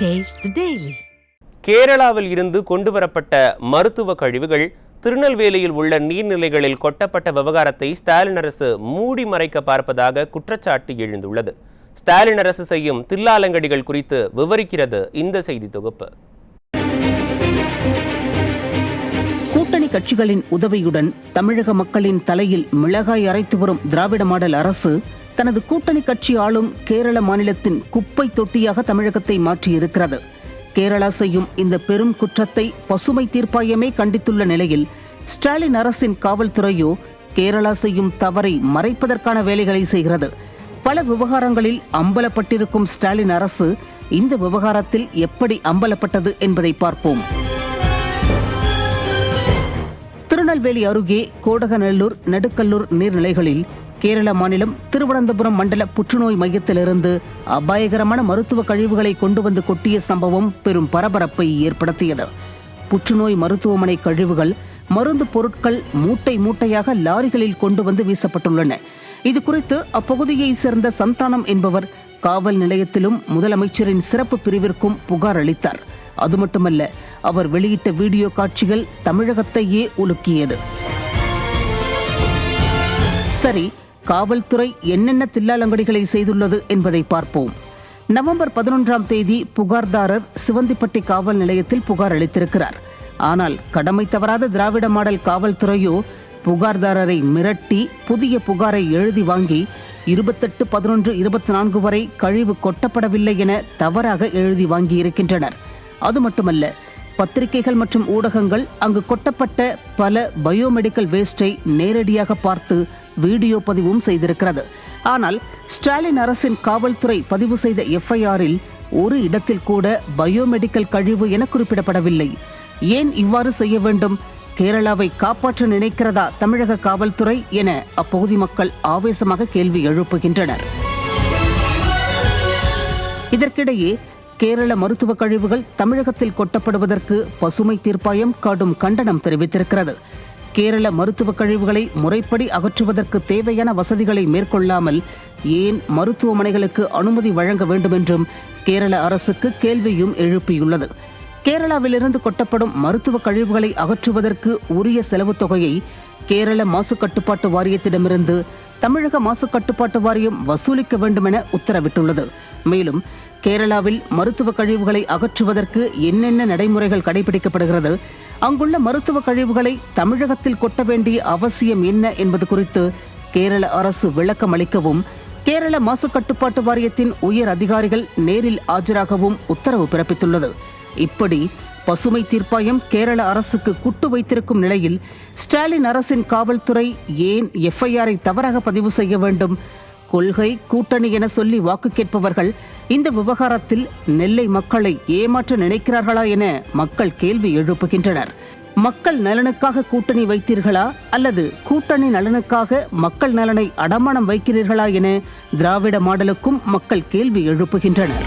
Taste the Daily. கேரளாவில் இருந்து கொண்டுவரப்பட்ட மருத்துவ கழிவுகள் திருநெல்வேலியில் உள்ள நீர்நிலைகளில் கொட்டப்பட்ட விவகாரத்தை ஸ்டாலின் அரசு மூடி மறைக்க பார்ப்பதாக குற்றச்சாட்டு எழுந்துள்ளது. ஸ்டாலின் அரசு செய்யும் தில்லாலங்கடிகள் குறித்து விவரிக்கிறது இந்த செய்தி தொகுப்பு. கூட்டணி கட்சிகளின் உதவியுடன் தமிழக மக்களின் தலையில் மிளகாய் அரைத்து வரும் திராவிட மாடல் அரசு தனது கூட்டணி கட்சி ஆளும் கேரள மாநிலத்தின் குப்பை தொட்டியாக தமிழகத்தை மாற்றியிருக்கிறது. கேரளா செய்யும் இந்த பெரும் குற்றத்தை பசுமை தீர்ப்பாயமே கண்டித்துள்ள நிலையில் ஸ்டாலின் அரசின் காவல்துறையோ கேரளா செய்யும் தவறை மறைப்பதற்கான வேலைகளை செய்கிறது. பல விவகாரங்களில் அம்பலப்பட்டிருக்கும் ஸ்டாலின் அரசு இந்த விவகாரத்தில் எப்படி அம்பலப்பட்டது என்பதை பார்ப்போம். திருநெல்வேலி அருகே கோடகநல்லூர், நடுக்கல்லூர் நீர்நிலைகளில் கேரள மாநிலம் திருவனந்தபுரம் மண்டல புற்றுநோய் மையத்திலிருந்து அபாயகரமான மருத்துவ கழிவுகளை கொண்டு வந்து கொட்டிய சம்பவம் பெரும் பரபரப்பை ஏற்படுத்தியது. புற்றுநோய் மருத்துவமனை கழிவுகள், மருந்து பொருட்கள் மூட்டை மூட்டையாக லாரிகளில் கொண்டு வந்து வீசப்பட்டுள்ளன. இது குறித்து அப்பகுதியை சேர்ந்த சந்தானம் என்பவர் காவல் நிலையத்திலும் முதலமைச்சரின் சிறப்பு பிரிவிற்கும் புகார் அளித்தார். அது மட்டுமல்ல, அவர் வெளியிட்ட வீடியோ காட்சிகள் தமிழகத்தையே உலுக்கியது. சரி, காவல்துறை என்னென்ன தில்லாலங்கடிகளை செய்துள்ளது என்பதை பார்ப்போம். நவம்பர் 11ஆம் தேதி புகார்தாரர் சிவந்திப்பட்டி காவல் நிலையத்தில் புகார் அளித்திருக்கிறார். ஆனால் கடமை தவறாத திராவிட மாடல் காவல்துறையோ புகார்தாரரை மிரட்டி புதிய புகாரை எழுதி வாங்கி 28/11/24 வரை கழிவு கொட்டப்படவில்லை என தவறாக எழுதி வாங்கியிருக்கின்றனர். அது மட்டுமல்ல, பத்திரிகைகள் மற்றும் ஊடகங்கள் அங்கு கொட்டப்பட்ட பல பயோமெடிக்கல் வேஸ்டை நேரடியாக பார்த்து வீடியோ பதிவும் செய்திருக்கிறது. ஆனால் ஸ்டாலின் அரசின் காவல்துறை பதிவு செய்த எஃப்ஐஆரில் ஒரு இடத்தில் கூட பயோமெடிக்கல் கழிவு என குறிப்பிடப்படவில்லை. ஏன் இவ்வாறு செய்ய வேண்டும்? கேரளாவை காப்பாற்ற நினைக்கிறதா தமிழக காவல்துறை என அப்பகுதி மக்கள் ஆவேசமாக கேள்வி எழுப்புகின்றனர். இதற்கிடையே கேரள மருத்துவ கழிவுகள் தமிழகத்தில் கொட்டப்படுவதற்கு பசுமை தீர்ப்பாயம் கடும் கண்டனம் தெரிவித்திருக்கிறது. கேரள மருத்துவ கழிவுகளை முறைப்படி அகற்றுவதற்கு தேவையான வசதிகளை மேற்கொள்ளாமல் ஏன் மருத்துவமனைகளுக்கு அனுமதி வழங்க வேண்டும் என்றும் கேரள அரசுக்கு கேள்வியும் எழுப்பியுள்ளது. கேரளாவிலிருந்து கொட்டப்படும் மருத்துவ கழிவுகளை அகற்றுவதற்கு உரிய செலவு தொகையை கேரள மாசு கட்டுப்பாட்டு வாரியத்திடமிருந்து தமிழக மாசு கட்டுப்பாட்டு வாரியம் வசூலிக்க வேண்டும் என உத்தரவிட்டுள்ளது. மேலும் கேரளாவில் மருத்துவ கழிவுகளை அகற்றுவதற்கு என்னென்ன நடைமுறைகள் கடைபிடிக்கப்படுகிறது, அங்குள்ள மருத்துவ கழிவுகளை தமிழகத்தில் கொட்ட வேண்டிய அவசியம் என்ன என்பது குறித்து கேரள அரசு விளக்கம் அளிக்கவும் கேரள மாசு கட்டுப்பாட்டு வாரியத்தின் உயர் அதிகாரிகள் நேரில் ஆஜராகவும் உத்தரவு பிறப்பித்துள்ளது. இப்படி பசுமை தீர்ப்பாயம் கேரள அரசுக்கு குட்டு வைத்திருக்கும் நிலையில் ஸ்டாலின் அரசின் காவல்துறை ஏன் எஃப்ஐஆரை தவறாக பதிவு செய்ய வேண்டும்? கொள்கை, கூட்டணி என சொல்லி வாக்கு கேட்பவர்கள் இந்த விவகாரத்தில் நெல்லை மக்களை ஏமாற்ற நினைக்கிறார்களா என மக்கள் கேள்வி எழுப்புகின்றனர். மக்கள் நலனுக்காக கூட்டணி வைத்தீர்களா அல்லது கூட்டணி நலனுக்காக மக்கள் நலனை அடமானம் வைக்கிறீர்களா என திராவிட மாடலுக்கும் மக்கள் கேள்வி எழுப்புகின்றனர்.